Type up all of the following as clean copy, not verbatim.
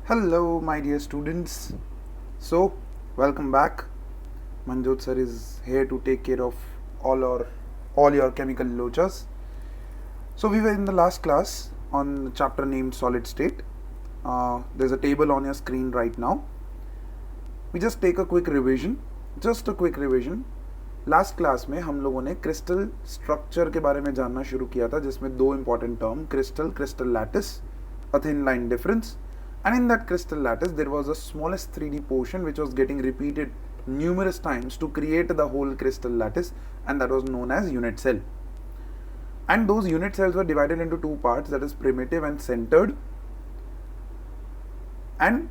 Hello, my dear students. So, welcome back. Manjot sir is here to take care of all your chemical lochas. So, we were in the last class on chapter named solid state. There's a table on your screen right now. We just take a quick revision. Just a quick revision. Last class में हम लोगों ने crystal structure के बारे में जानना शुरू किया था, जिसमें दो important term crystal lattice, a thin line difference, and in that crystal lattice there was a smallest 3D portion which was getting repeated numerous times to create the whole crystal lattice, and that was known as unit cell. And those unit cells were divided into two parts, that is primitive and centered, and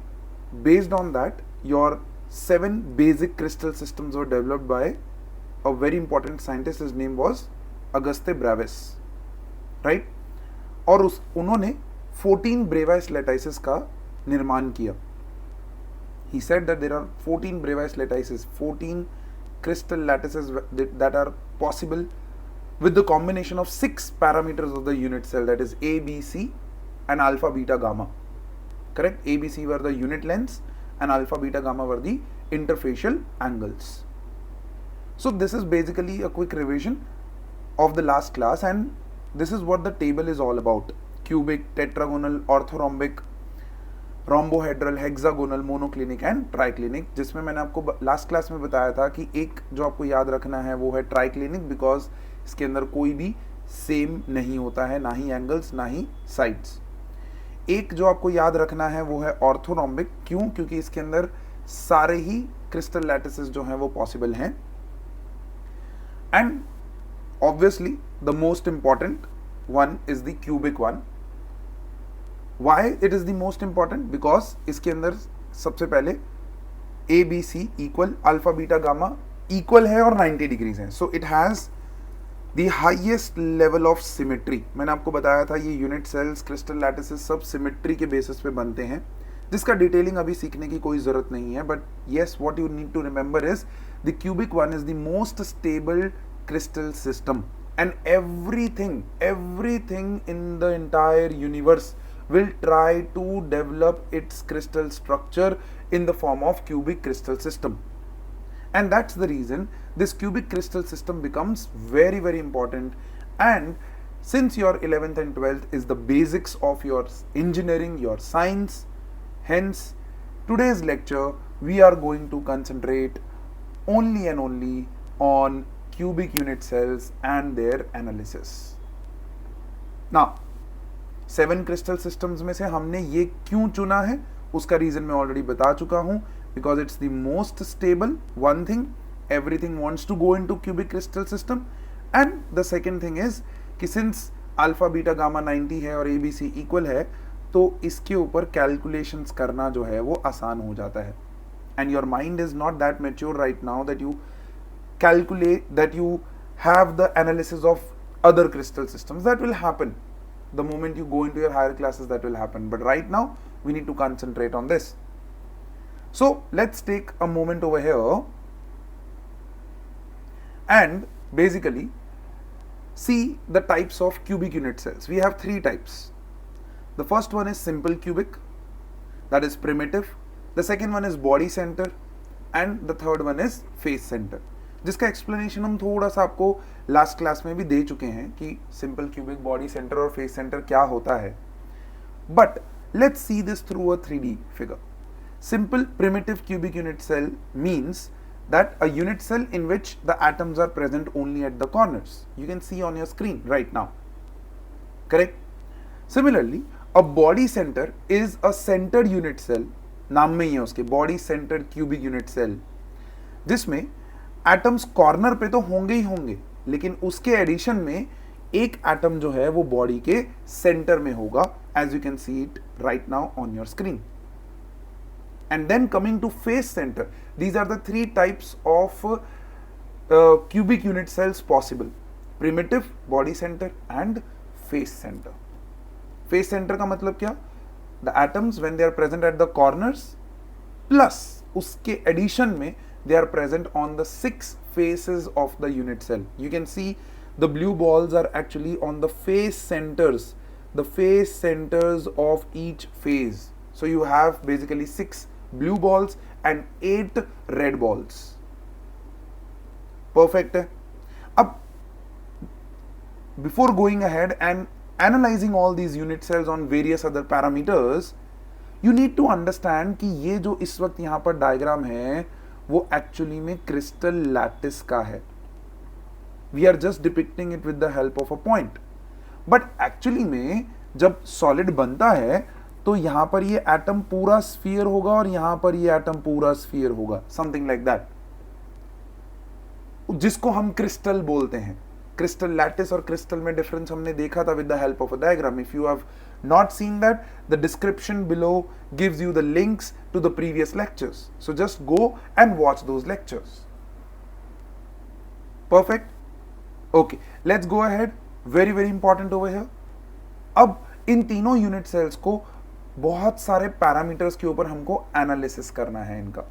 based on that your 7 basic crystal systems were developed by a very important scientist. His name was Auguste Braves, right? और उन्होंने 14 ब्रेवाइस lattices का निर्माण किया. He said that there are 14 ब्रेवाइस lattices, 14 crystal lattices that are possible with the combination of 6 parameters of the unit cell, that is A, B, C and alpha, beta, gamma. Correct? A, B, C were the unit lengths and alpha, beta, gamma were the interfacial angles. So this is basically a quick revision of the last class, and this is what the table is all about. Cubic, tetragonal, orthorhombic, rhombohedral, hexagonal, monoclinic and triclinic, जिसमें मैंने आपको last class में बताया था कि एक जो आपको याद रखना है वो है ट्राइक्लिनिक, बिकॉज इसके अंदर कोई भी सेम नहीं होता है, ना ही एंगल्स ना ही साइड्स. एक जो आपको याद रखना है वो है ऑर्थोरॉम्बिक. क्यों? क्योंकि इसके अंदर सारे ही क्रिस्टल लैटिसेस जो हैं वो पॉसिबल हैं. And obviously the most important one is the cubic one. Why it is the most important? Because इसके अंदर सबसे पहले A, B, C equal, alpha, beta, gamma equal है और 90 डिग्रीज हैं. So it has the highest level of symmetry. मैंने आपको बताया था ये यूनिट सेल्स, क्रिस्टल लैटिसेस सब सिमेट्री के बेसिस पे बनते हैं, जिसका डिटेलिंग अभी सीखने की कोई ज़रूरत नहीं है. But yes, what you need to remember is the cubic one is the most stable crystal system, and everything in the entire universe will try to develop its crystal structure in the form of cubic crystal system. And that's the reason this cubic crystal system becomes very, very important. And since your 11th and 12th is the basics of your engineering, your science, hence today's lecture we are going to concentrate only and only on cubic unit cells and their analysis. Now 7 crystal systems में से हमने ये क्यों चुना है उसका reason मैं already बता चुका हूं. Because it's the most stable one thing, everything wants to go into cubic crystal system. And the second thing is कि सिंस अल्फा, बीटा, गामा 90 है और ABC इक्वल है, तो इसके ऊपर कैलकुलेशंस करना जो है वो आसान हो जाता है. And your mind is not that mature right now that you calculate, that you have the analysis of other crystal systems. That will happen the moment you go into your higher classes, that will happen, but right now we need to concentrate on this. So let's take a moment over here and basically see the types of cubic unit cells. We have 3 types. The first one is simple cubic, that is primitive. The second one is body center, and the third one is face center, जिसका explanation हम थोड़ा सा आपको last class में भी दे चुके हैं कि सिंपल क्यूबिक, बॉडी सेंटर और फेस सेंटर क्या होता है. But let's see this through a 3D फिगर. Simple primitive cubic unit cell means that a unit cell in which the atoms are present only at the corners. You can see on your screen right now. Correct? Similarly, a body center is a centered unit cell. नाम में ही है उसके, body centered cubic unit cell, जिसमें atoms corner पे तो होंगे ही होंगे, लेकिन उसके एडिशन में एक एटम जो है वो बॉडी के सेंटर में होगा, as you can see it right now on your screen. And then coming to face centre, these are the 3 types of cubic unit cells possible: primitive, body centre and face centre. Face centre का मतलब क्या? The atoms when they are present at the corners plus उसके addition में they are present on the 6 faces of the unit cell. You can see the blue balls are actually on the face centers of each phase. So you have basically 6 blue balls and 8 red balls. Perfect है. अब before going ahead and analyzing all these unit cells on various other parameters, you need to understand कि ये जो इस वक्त यहाँ पर diagram है वो एक्चुअली में क्रिस्टल लैटिस का है. We are just depicting it with the help of a point. But actually में जब सॉलिड बनता है तो यहां पर ये एटम पूरा स्फीयर होगा और यहां पर ये एटम पूरा स्फीयर होगा, समथिंग लाइक दैट, जिसको हम क्रिस्टल बोलते हैं. क्रिस्टल लैटिस और क्रिस्टल में डिफरेंस हमने देखा था with the help of a diagram. If you have not seen that, the description below gives you the links to the previous lectures, so just go and watch those lectures. Perfect. Okay, let's go ahead. Very very important over here. अब इन तीनों unit sales को बहुत सारे parameters के ऊपर हमको analysis करना है इनका.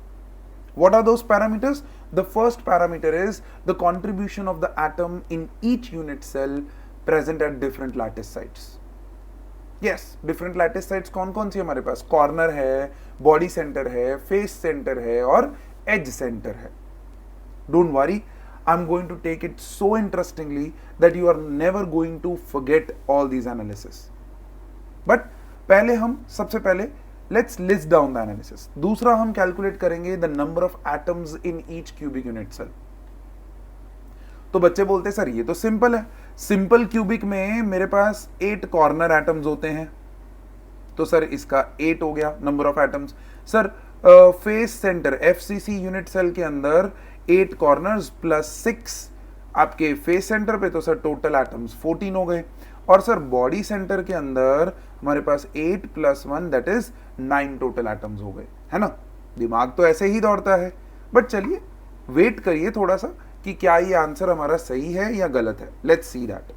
What are those parameters? The first parameter is the contribution of the atom in each unit cell present at different lattice sites. Yes, different lattice sites कौन कौन सी हमारे पास? कॉर्नर है, बॉडी सेंटर है, फेस सेंटर है और as centre है. Don't worry, I'm going to take it so interestingly that you are never going to forget all these analysis. But पहले हम सबसे पहले let's list down the analysis. दूसरा हम कैलकुलेट करेंगे the number of atoms in each cubic unit cell. तो बच्चे बोलते सर ये तो सिंपल है, सिंपल क्यूबिक में मेरे पास 8 कॉर्नर एटम्स होते हैं, तो सर इसका 8 हो गया number of atoms. Sir face centre FCC unit cell के अंदर 8 कॉर्नर्स प्लस 6 आपके फेस सेंटर पे, तो सर टोटल एटम्स 14 हो गए. और सर बॉडी सेंटर के अंदर हमारे पास 8 + 1 दैट इज 9 टोटल एटम्स हो गए, है ना. दिमाग तो ऐसे ही दौड़ता है, बट चलिए वेट करिए थोड़ा सा कि क्या ये आंसर हमारा सही है या गलत है. Let's see that.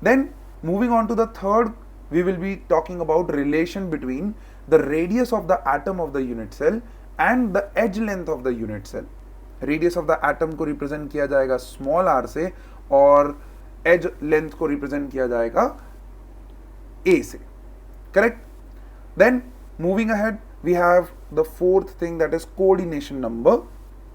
Then moving on to the third, we will be talking about relation between the radius of the atom of the unit cell and the edge length of the unit cell. Radius of the atom को represent किया जाएगा small r से और as length को represent किया जाएगा a से. Correct. Then moving ahead we have the fourth thing that is coordination number.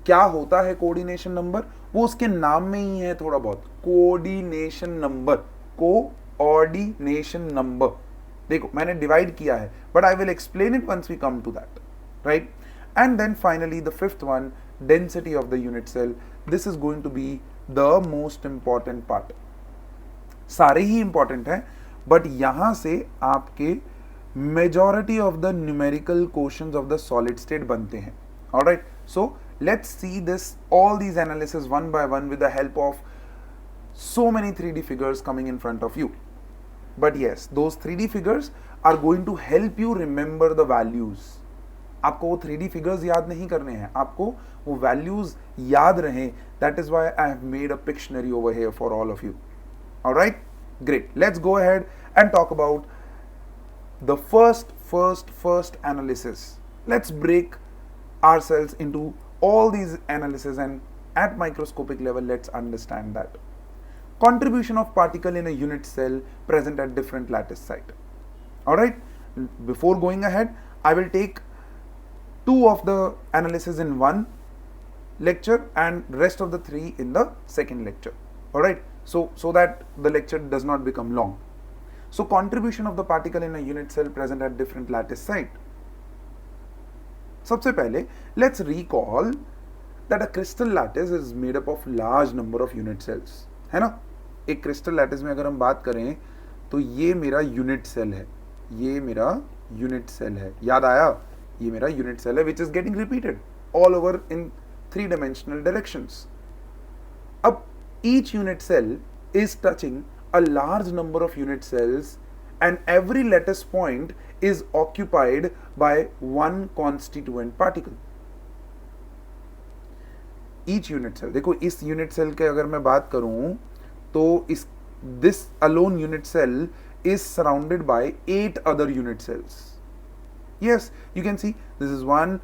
क्या होता है कोऑर्डिनेशन नंबर? वो उसके नाम में ही है थोड़ा बहुत. Coordination number, coordination number. देखो मैंने डिवाइड किया है, but I will explain it once we come to that, right. And then finally the fifth one, density of the unit cell. This is going to be the most important part. सारे ही important हैं, but यहां से आपके majority of the numerical questions of the solid state बनते हैं. Alright, so let's see this all these analysis one by one with the help of so many 3D figures coming in front of you. But yes, those 3D figures are going to help you remember the values. आपको वो 3D figures याद नहीं करने हैं, आपको वो values याद रहें. That is why I have made a Pictionary over here for all of you. Alright, great. Let's go ahead and talk about the first analysis. Let's break ourselves into all these analysis, and at microscopic level let's understand that. Contribution of particle in a unit cell present at different lattice site. All right, before going ahead, I will take 2 of the analysis in one lecture and rest of the 3 in the second lecture. All right, so that the lecture does not become long. So contribution of the particle in a unit cell present at different lattice site. सबसे पहले let's recall that a crystal lattice is made up of large number of unit cells, है ना. एक crystal lattice में अगर हम बात करें तो ये मेरा unit cell है, ये मेरा unit cell है. याद आया? ये मेरा unit cell है which is getting repeated all over in 3-dimensional directions. अब each unit cell is touching a large number of unit cells and every lattice point is occupied by one constituent particle. Each unit cell, देखो इस unit cell के अगर मैं बात करूं तो this alone unit cell is surrounded by 8 other unit cells. Yes, you can see this is 1,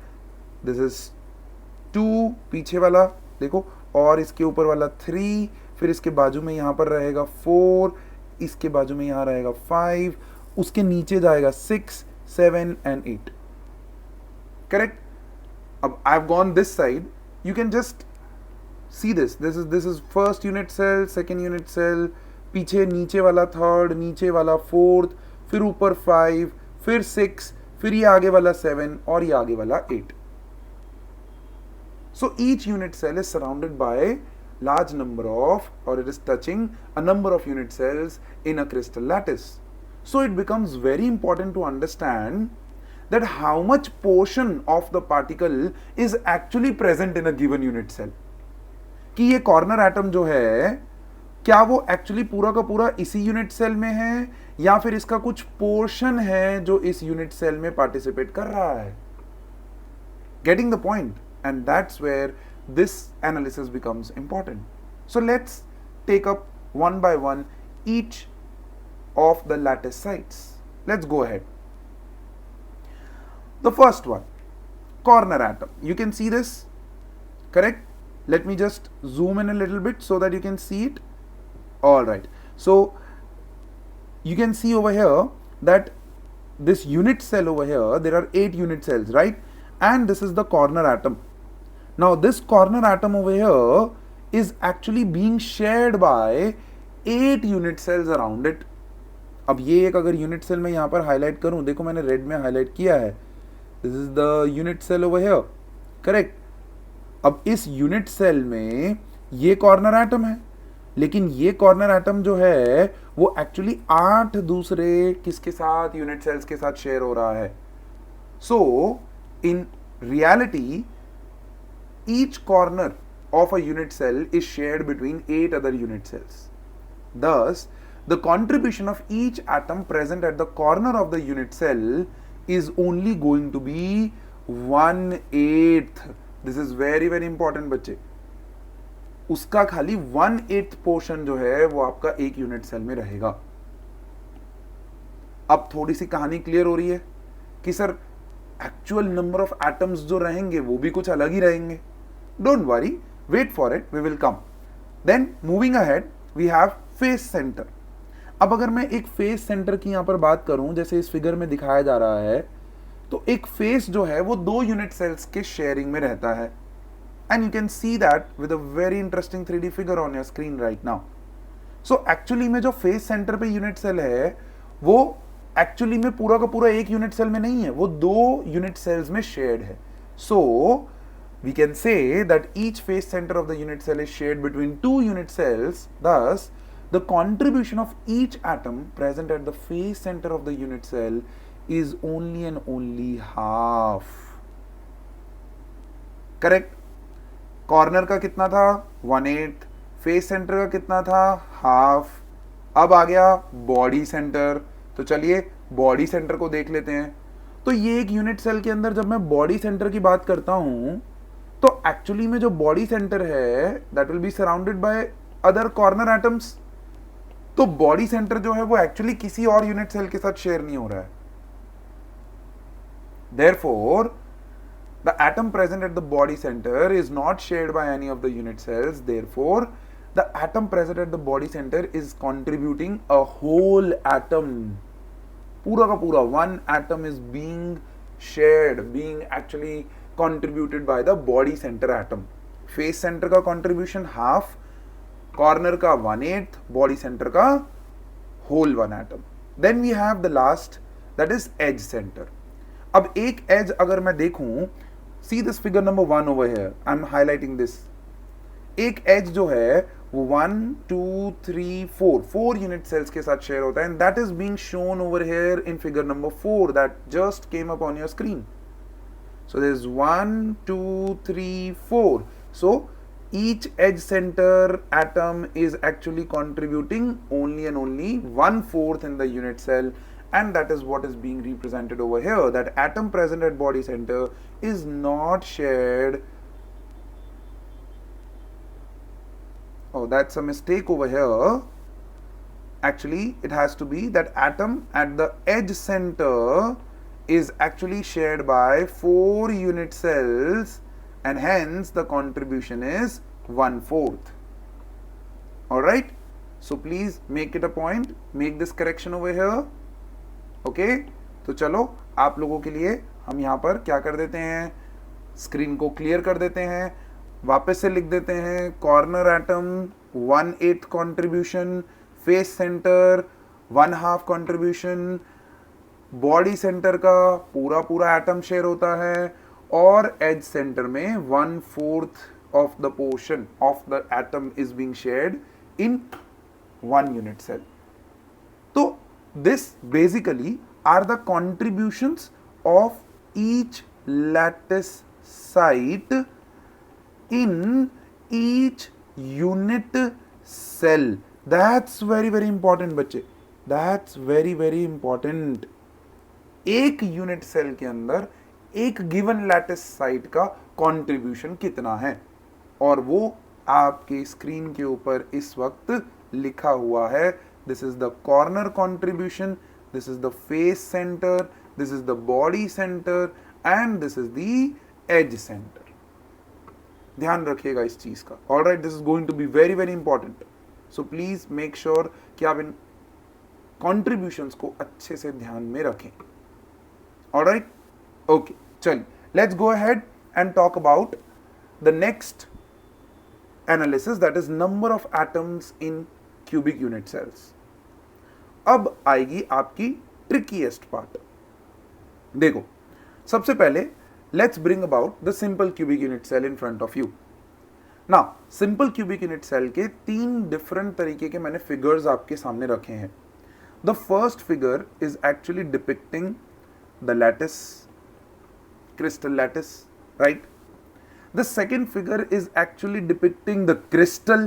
this is 2, पीछे वाला देखो, और इसके ऊपर वाला 3, फिर इसके बाजू में यहाँ पर रहेगा 4, इसके बाजू में यहाँ रहेगा 5, उसके नीचे जाएगा 6, 7 and 8. Correct? I've gone this side. You can just see this. This is first unit cell, second unit cell, पीछे नीचे वाला थर्ड, नीचे वाला फोर्थ, फिर ऊपर 5, फिर 6, फिर ये आगे वाला 7 और ये आगे वाला 8. So each unit cell is surrounded by large number of, or it is touching a number of unit cells in a crystal lattice. So it becomes very important to understand that how much portion of the particle is actually present in a given unit cell. कि ये corner atom जो है क्या वो actually पूरा का पूरा इसी यूनिट सेल में है या फिर इसका कुछ पोर्शन है जो इस यूनिट सेल में पार्टिसिपेट कर रहा है. Getting the point. And that's where this analysis becomes important. So let's take up one by one each of the lattice sites. Let's go ahead. The first one, corner atom. You can see this, correct? Let me just zoom in a little bit so that you can see it. All right. So you can see over here that this unit cell over here, there are 8 unit cells, right? And this is the corner atom. Now this corner atom over here is actually being shared by 8 unit cells around it. अब ये एक अगर unit cell में यहाँ पर highlight करूँ, देखो मैंने रेड में हाईलाइट किया है. This is the unit cell over here, correct. अब इस यूनिट सेल में ये कॉर्नर एटम है, लेकिन ये कॉर्नर एटम जो है वो एक्चुअली 8 दूसरे किसके साथ, यूनिट सेल्स के साथ शेयर हो रहा है. So in reality each corner of a unit cell is shared between 8 other unit cells. Thus, the contribution of each atom present at the corner of the unit cell is only going to be 1/8. This is very very important बच्चे. उसका खाली 1/8 portion जो है वो आपका एक unit cell में रहेगा. अब थोड़ी सी कहानी क्लियर हो रही है कि sir actual number of atoms जो रहेंगे वो भी कुछ अलग ही रहेंगे. Don't worry, wait for it, we will come. Then moving ahead, we have face center. अब अगर मैं एक फेस सेंटर की यहां पर बात करूं, जैसे इस फिगर में दिखाया जा रहा है, तो एक फेस जो है वो 2 यूनिट सेल्स के शेयरिंग में रहता है. And you can see that with a very interesting 3D figure on your screen right now. So actually में जो फेस सेंटर पे यूनिट सेल है वो एक्चुअली में पूरा का पूरा एक यूनिट सेल में नहीं है, वो 2 यूनिट सेल्स में शेयर्ड है. सो we can say that each face center of the unit cell is shared between 2 unit cells. Thus, the contribution of each atom present at the face center of the unit cell is only and only half. Correct? Corner का कितना था? 1/8. Face center का कितना था? half. अब आ गया body center. तो चलिए body center को देख लेते हैं. तो ये एक यूनिट सेल के अंदर जब मैं बॉडी सेंटर की बात करता हूं तो एक्चुअली में जो बॉडी सेंटर है that will be surrounded by other corner atoms. तो बॉडी सेंटर जो है वो एक्चुअली किसी और यूनिट सेल के साथ शेयर नहीं हो रहा है. Therefore the atom present at the body centre is not shared by any of the unit cells. Therefore the atom present at the body centre is contributing a whole atom. पूरा का पूरा 1 atom is being shared, being actually contributed by the body center atom. Face center का contribution half, corner का 1/8, body center का whole 1 atom. Then we have the last, that is edge center. अब एक edge अगर मैं देखूं, see this figure number 1 over here, I'm highlighting this. एक edge जो है वो 1 2 3 4 यूनिट सेल्स के साथ शेयर होता है. And that is being shown over here in figure number 4 that just came up on your screen. So there is 1 2 3 4. So each edge center atom is actually contributing only and only 1/4 in the unit cell, and that is what is being represented over here. That atom present at body center is not shared. Oh, that's a mistake over here. Actually, it has to be that atom at the edge center is actually shared by 4 unit cells, and hence the contribution is 1/4. Alright? So please make it a point, make this correction over here. Okay? तो चलो आप लोगों के लिए हम यहाँ पर क्या कर देते हैं, स्क्रीन को क्लियर कर देते हैं, वापस से लिख देते हैं corner atom 1/8 contribution, face centre 1/2 contribution, body centre का पूरा पूरा एटम शेयर होता है और एज सेंटर में 1/4 of the portion of the atom is being shared in one unit cell. So this basically are the contributions of each lattice site in each unit cell. That's very important बच्चे, that's very important. एक unit cell के अंदर एक given lattice site का contribution कितना है, और वो आपके स्क्रीन के ऊपर इस वक्त लिखा हुआ है. This is the corner contribution, this is the face centre, this is the body centre and this is the edge centre. ध्यान रखिएगा इस चीज का. Alright, this is going to be very important. So please make sure कि आप इन contributions को अच्छे से ध्यान में रखें. ऑलराइट, ओके, चलिए let's go ahead and talk about the next analysis, that is number of atoms in cubic unit cells. अब आएगी आपकी trickiest part. देखो, सबसे पहले let's bring about the simple cubic unit cell in front of you. Now, simple cubic unit cell के 3 different तरीके के मैंने figures आपके सामने रखे हैं. The first figure is actually depicting the lattice, crystal lattice, right? The second figure is actually depicting the crystal,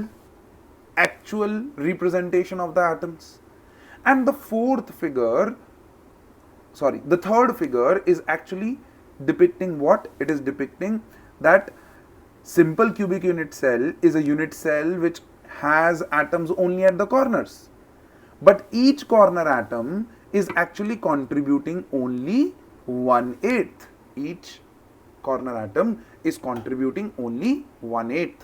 actual representation of the atoms. And the third figure is actually depicting what? It is depicting that simple cubic unit cell is a unit cell which has atoms only at the corners. But each corner atom is actually contributing only 1/8. Each corner atom is contributing only 1/8.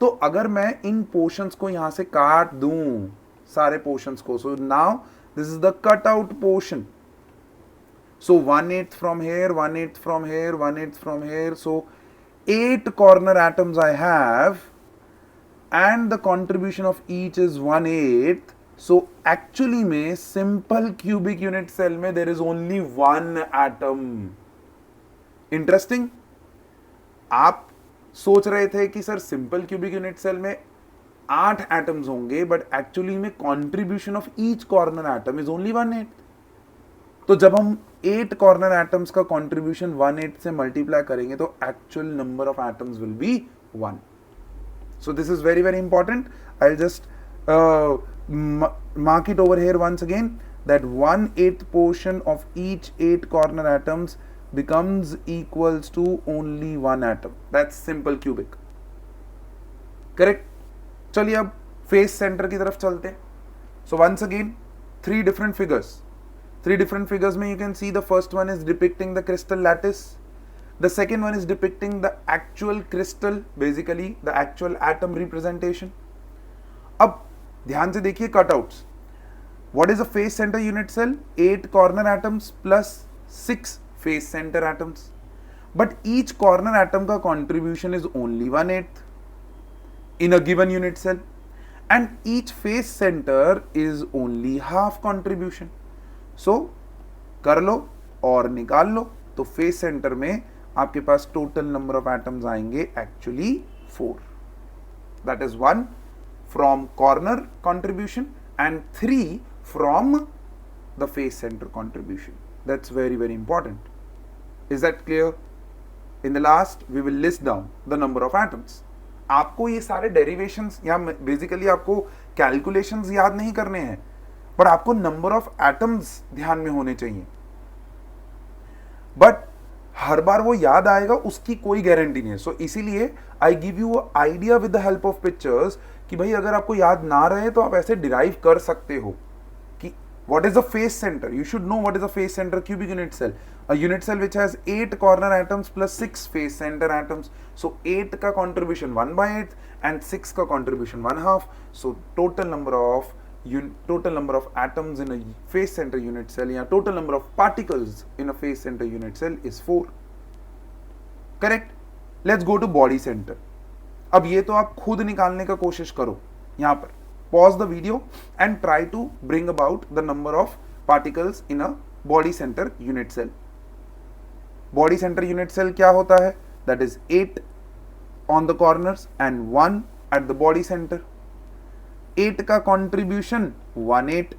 तो अगर मैं इन portions को यहां से काट दूं, सारे portions को, so now this is the cut out portion. So 1/8 from here, 1/8 from here, 1/8 from here. So 8 corner atoms I have and the contribution of each is 1/8. So actually में simple cubic unit cell में there is only 1 atom. Interesting. आप सोच रहे थे कि sir simple cubic unit cell में 8 atoms होंगे, but actually में contribution of each corner atom is only 1/8. तो जब हम 8 कॉर्नर एटम्स का कंट्रीब्यूशन 1/8 से मल्टीप्लाई करेंगे तो actual number of atoms will be 1. So this is very important. I will just mark it over here once again, that 1/8 portion of each 8 corner atoms becomes equals to only 1 atom. That's simple cubic. Correct? चलिए अब face centre की तरफ चलते हैं. So once again 3 different figures. 3 different figures में you can see the first one is depicting the crystal lattice. The second one is depicting the actual crystal, basically the actual atom representation. अब ध्यान से देखिए cutouts. What is a face center unit cell? 8 corner atoms plus 6 face center atoms. But each corner atom का contribution is only 1/8 in a given unit cell. And each face center is only half contribution. So कर लो और निकाल लो. तो face center में आपके पास total number of atoms आएंगे actually 4. That is 1 from corner contribution and 3 from the face center contribution. That's very important. Is that clear? In the last we will list down the number of atoms. आपको ये सारे derivations या basically आपको calculations याद नहीं करने हैं, पर आपको नंबर ऑफ एटम्स ध्यान में होने चाहिए. बट हर बार वो याद आएगा उसकी कोई गारंटी नहीं है. सो इसीलिए I give you idea with the help of pictures कि भाई अगर आपको याद ना रहे तो आप ऐसे डिराइव कर सकते हो कि what is a face center. You should know what is a face center cubic unit cell. A unit cell which has 8 corner atoms plus 6 face center atoms. So 8 का contribution 1/8 and 6 का contribution 1/2. So total number of total number of atoms in a phase center unit cell या total number of particles in a phase center unit cell is 4. Correct? Let's go to body center. अब ये तो आप खुद निकालने का कोशिश करो. यहाँ पर pause the video and try to bring about the number of particles in a body center unit cell. Body center unit cell क्या होता है? That is 8 on the corners and 1 at the body center. 8 का contribution 1/8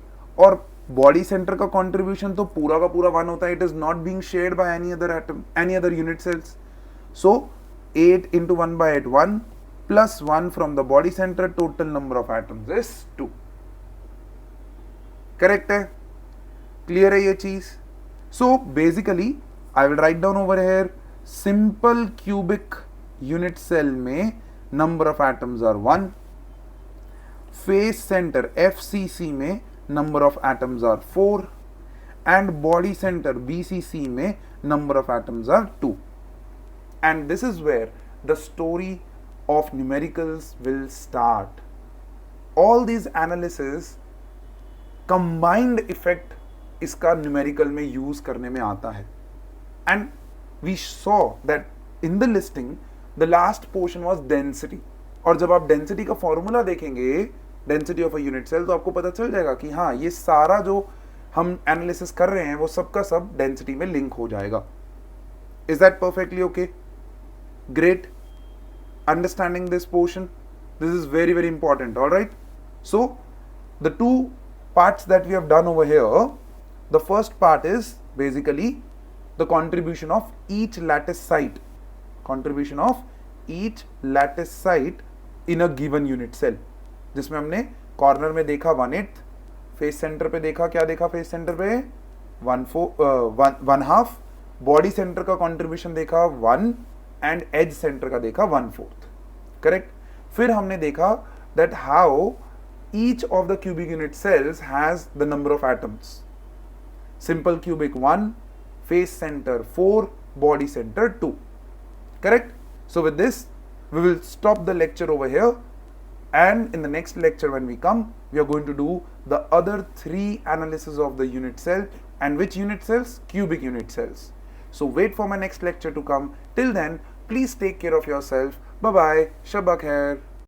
और body center का contribution तो पूरा का पूरा 1 होता है. It is not being shared by any other atom, any other unit cells. So 8 into 1/8 1 plus 1 from the body center, total number of atoms is 2. Correct है? Clear है ये चीज? So basically I will write down over here, simple cubic unit cell में number of atoms are 1. Phase center FCC में number of atoms are 4 and body center BCC में number of atoms are 2. And this is where the story of numericals will start. All these analysis combined effect इसका numerical में use करने में आता है. And we saw that in the listing the last portion was density. और जब आप density का formula देखेंगे, density of a unit cell, तो आपको पता चल जाएगा कि हाँ ये सारा जो हम analysis कर रहे हैं वो सबका सब density में link हो जाएगा. Is that perfectly okay? Great. Understanding this portion, this is very very important. All right, so the two parts that we have done over here, the first part is basically the contribution of each lattice site, contribution of each lattice site in a given unit cell, जिसमें हमने corner में देखा 1/8, face centre पे देखा, क्या देखा face centre पे 1/2, body centre का कंट्रीब्यूशन देखा 1 एंड एज सेंटर का देखा 1/4. करेक्ट? फिर हमने देखा that how each of the cubic unit cells has the number of atoms. Simple cubic 1, face center 4, body center 2. Correct? So with this we will stop the lecture over here, and in the next lecture when we come, we are going to do the other 3 analysis of the unit cell. And which unit cells? Cubic unit cells. So wait for my next lecture to come. Till then, please take care of yourself. Bye bye. Shabak khair.